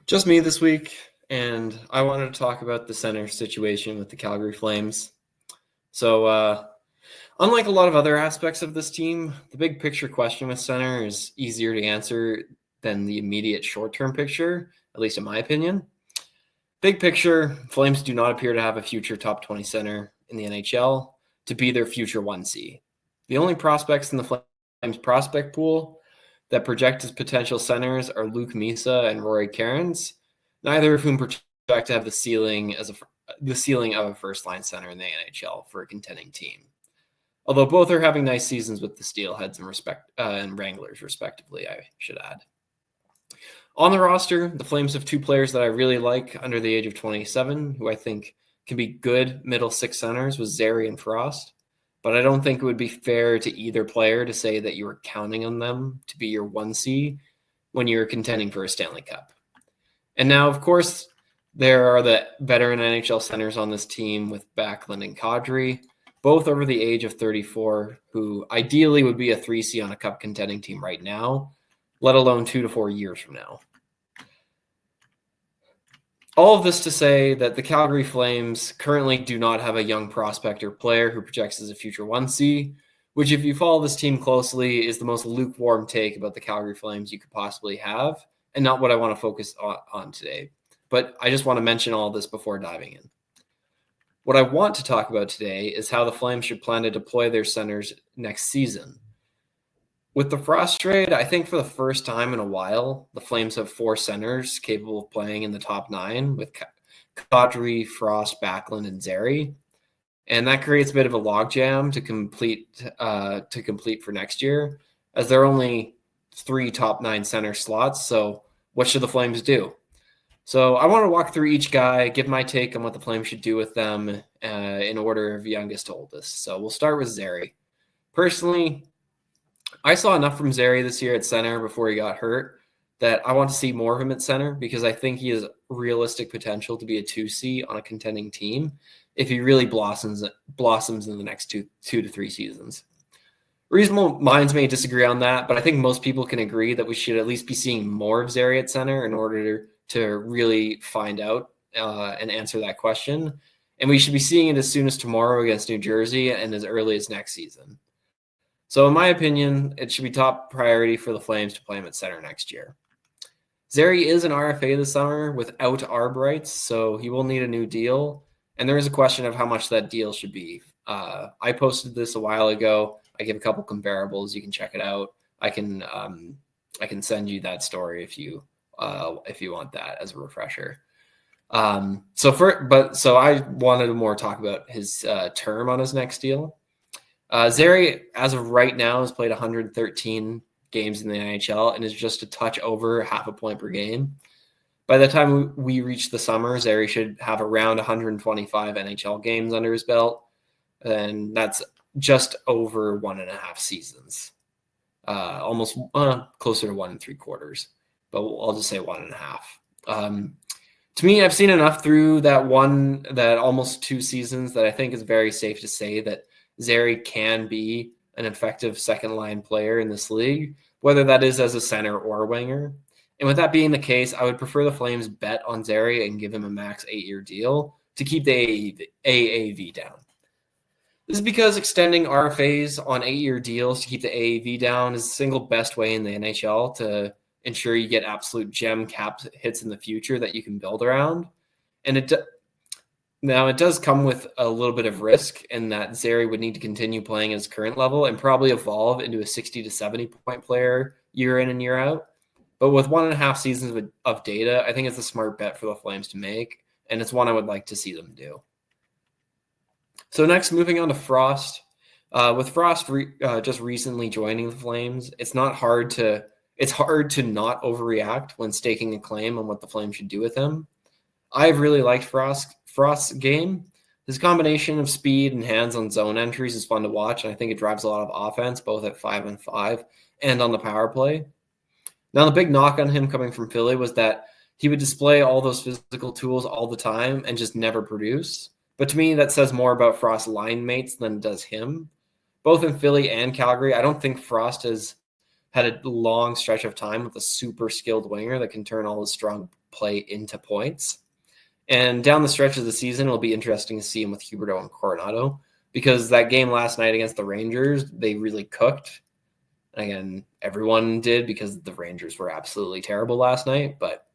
Just me this week, and I wanted to talk about the center situation with the Calgary Flames. So, unlike a lot of other aspects of this team, the big picture question with center is easier to answer than the immediate short-term picture, at least in my opinion. Big picture, Flames do not appear to have a future top 20 center in the NHL to be their future 1C. The only prospects in the Flames prospect pool that project as potential centers are Luke Misa and Rory Cairns, neither of whom project to have the ceiling of a first-line center in the NHL for a contending team. Although both are having nice seasons with the Steelheads and Wranglers, respectively, I should add. On the roster, the Flames have two players that I really like under the age of 27, who I think can be good middle six centers with Zary and Frost. But I don't think it would be fair to either player to say that you were counting on them to be your 1C when you're contending for a Stanley Cup. And now, of course, there are the veteran NHL centers on this team with Backlund and Kadri, both over the age of 34, who ideally would be a 3C on a cup contending team right now, let alone 2 to 4 years from now. All of this to say that the Calgary Flames currently do not have a young prospect or player who projects as a future 1C, which, if you follow this team closely, is the most lukewarm take about the Calgary Flames you could possibly have, and not what I want to focus on today. But I just want to mention all this before diving in. What I want to talk about today is how the Flames should plan to deploy their centers next season. With the Frost trade, I think for the first time in a while, the Flames have four centers capable of playing in the top nine with Kadri, Frost, Backlund, and Zary. And that creates a bit of a logjam to complete for next year, as there are only three top nine center slots. So what should the Flames do? So I want to walk through each guy, give my take on what the Flames should do with them in order of youngest to oldest. So we'll start with Zary. Personally, I saw enough from Zary this year at center before he got hurt that I want to see more of him at center because I think he has realistic potential to be a 2C on a contending team if he really blossoms in the next two to three seasons. Reasonable minds may disagree on that, but I think most people can agree that we should at least be seeing more of Zary at center in order to really find out and answer that question. And we should be seeing it as soon as tomorrow against New Jersey and as early as next season. So in my opinion, it should be top priority for the Flames to play him at center next year. Zary is an RFA this summer without ARB rights, so he will need a new deal. And there is a question of how much that deal should be. I posted this a while ago. I give a couple comparables. You can check it out. I can send you that story if you want that as a refresher. So I wanted to more talk about his term on his next deal. Zary, as of right now, has played 113 games in the NHL and is just a touch over half a point per game. By the time we reach the summer, Zary should have around 125 NHL games under his belt, and that's just over 1.5 seasons. Almost closer to 1 3/4, but I'll just say 1.5. To me, I've seen enough through that almost 2 seasons that I think it's very safe to say that Zary can be an effective second-line player in this league, whether that is as a center or a winger. And with that being the case, I would prefer the Flames bet on Zary and give him a max 8-year deal to keep the AAV down. This is because extending RFAs on 8-year deals to keep the AAV down is the single best way in the NHL to ensure you get absolute gem cap hits in the future that you can build around. And it does come with a little bit of risk in that Zary would need to continue playing at his current level and probably evolve into a 60 to 70 point player year in and year out. But with 1.5 seasons of data, I think it's a smart bet for the Flames to make, and it's one I would like to see them do. So next, moving on to Frost. With Frost just recently joining the Flames, it's hard to not overreact when staking a claim on what the Flames should do with him. I've really liked Frost's game. His combination of speed and hands on zone entries is fun to watch, and I think it drives a lot of offense, both at 5-on-5 and on the power play. Now, the big knock on him coming from Philly was that he would display all those physical tools all the time and just never produce. But to me, that says more about Frost's line mates than it does him. Both in Philly and Calgary, I don't think Frost has had a long stretch of time with a super skilled winger that can turn all his strong play into points. And down the stretch of the season, it'll be interesting to see him with Huberdeau and Coronado, because that game last night against the Rangers, they really cooked. Again, everyone did, because the Rangers were absolutely terrible last night, but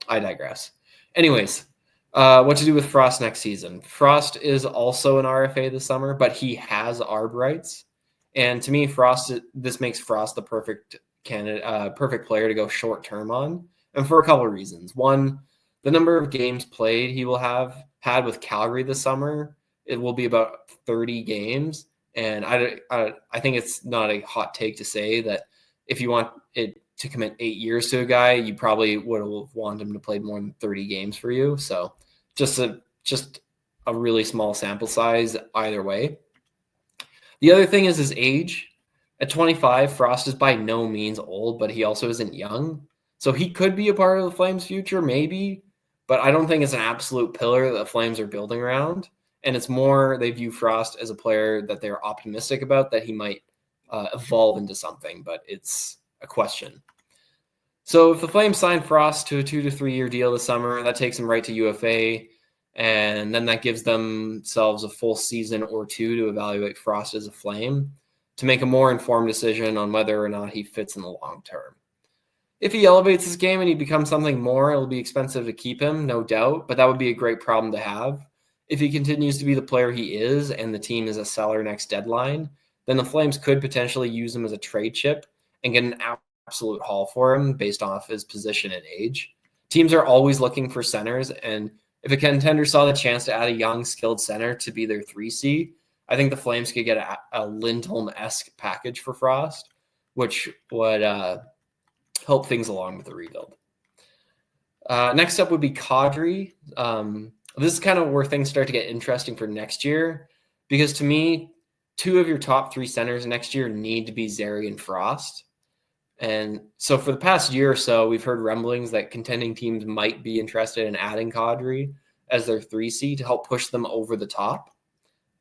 I digress. Anyways, what to do with Frost next season? Frost is also an RFA this summer, but he has ARB rights. And to me, this makes Frost the perfect candidate, perfect player to go short term on, and for a couple of reasons. One, the number of games played he will have had with Calgary this summer, it will be about 30 games. And I think it's not a hot take to say that if you want it to commit 8 years to a guy, you probably would have wanted him to play more than 30 games for you. So just a really small sample size either way. The other thing is his age. At 25, Frost is by no means old, but he also isn't young. So he could be a part of the Flames' future, maybe, but I don't think it's an absolute pillar that the Flames are building around. And it's more they view Frost as a player that they're optimistic about, that he might evolve into something, but it's a question. So if the Flames sign Frost to a 2 to 3 year deal this summer, that takes him right to UFA, and then that gives themselves a full season or two to evaluate Frost as a Flame to make a more informed decision on whether or not he fits in the long term. If he elevates his game and he becomes something more, it'll be expensive to keep him, no doubt, but that would be a great problem to have. If he continues to be the player he is and the team is a seller next deadline, then the Flames could potentially use him as a trade chip and get an absolute haul for him based off his position and age. Teams are always looking for centers, and if a contender saw the chance to add a young, skilled center to be their 3C, I think the Flames could get a Lindholm-esque package for Frost, which would help things along with the rebuild. Next up would be Kadri. This is kind of where things start to get interesting for next year, because to me, 2 of your top 3 centers next year need to be Zary and Frost. And so for the past year or so, we've heard rumblings that contending teams might be interested in adding Kadri as their 3C to help push them over the top.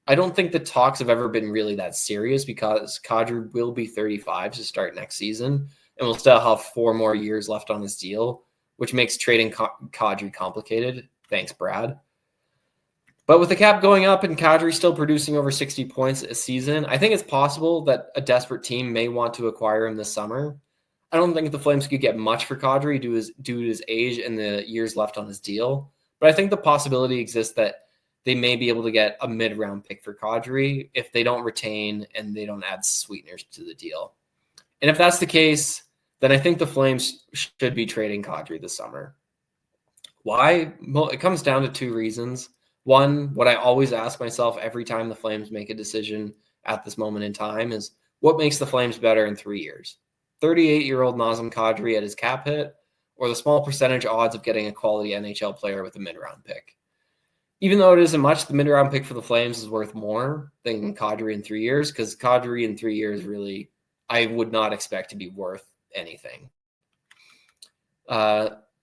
I don't think the talks have ever been really that serious, because Kadri will be 35 to start next season and will still have 4 more years left on his deal, which makes trading Kadri complicated. Thanks, Brad. But with the cap going up and Kadri still producing over 60 points a season, I think it's possible that a desperate team may want to acquire him this summer. I don't think the Flames could get much for Kadri due to his age and the years left on his deal, but I think the possibility exists that they may be able to get a mid-round pick for Kadri if they don't retain and they don't add sweeteners to the deal. And if that's the case, then I think the Flames should be trading Kadri this summer. Why? Well, it comes down to 2 reasons. One, what I always ask myself every time the Flames make a decision at this moment in time is, what makes the Flames better in 3 years? 38-year-old Nazem Kadri at his cap hit, or the small percentage odds of getting a quality NHL player with a mid-round pick? Even though it isn't much, the mid-round pick for the Flames is worth more than Kadri in 3 years, because Kadri in 3 years really, I would not expect to be worth anything.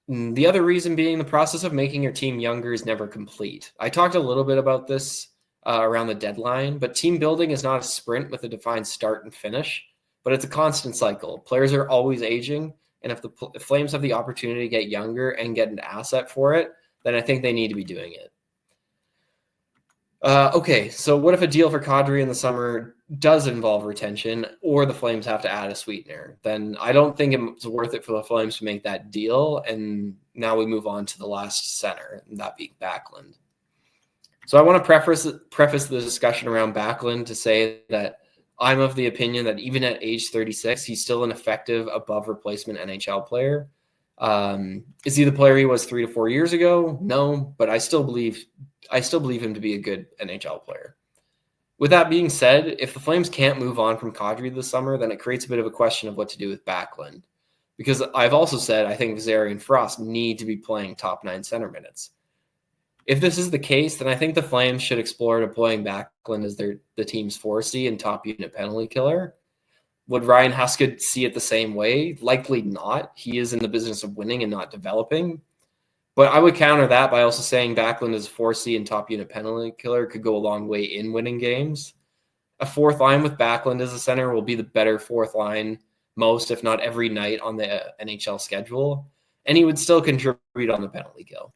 The other reason being the process of making your team younger is never complete. I talked a little bit about this around the deadline, but team building is not a sprint with a defined start and finish, but it's a constant cycle. Players are always aging, and if the Flames have the opportunity to get younger and get an asset for it, then I think they need to be doing it. Okay, so what if a deal for Kadri in the summer does involve retention, or the Flames have to add a sweetener? Then I don't think it's worth it for the Flames to make that deal, and now we move on to the last center, and that being Backlund. So I want to preface the discussion around Backlund to say that I'm of the opinion that even at age 36, he's still an effective above replacement NHL player. Is he the player he was 3 to 4 years ago? No, but I still believe him to be a good NHL player. With that being said, if the Flames can't move on from Kadri this summer, then it creates a bit of a question of what to do with Backlund. Because I've also said I think Zary and Frost need to be playing top 9 center minutes. If this is the case, then I think the Flames should explore deploying Backlund as the team's 4C and top unit penalty killer. Would Ryan Huska see it the same way? Likely not. He is in the business of winning and not developing. But I would counter that by also saying Backlund as a 4C and top unit penalty killer could go a long way in winning games. A 4th line with Backlund as a center will be the better 4th line most, if not every night on the NHL schedule. and he would still contribute on the penalty kill.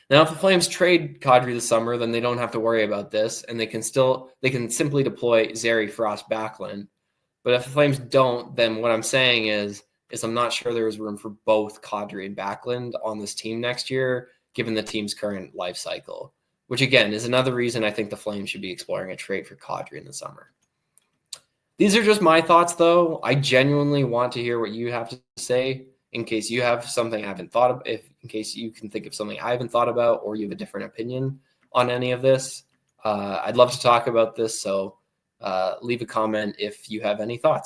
Now, if the Flames trade Kadri this summer, then they don't have to worry about this, and they can simply deploy Zary, Frost, Backlund. But if the Flames don't, then what I'm saying is I'm not sure there is room for both Kadri and Backlund on this team next year, given the team's current life cycle, which again is another reason I think the Flames should be exploring a trade for Kadri in the summer. These are just my thoughts, though. I genuinely want to hear what you have to say in case you have something I haven't thought of, in case you can think of something I haven't thought about, or you have a different opinion on any of this. I'd love to talk about this, so leave a comment if you have any thoughts.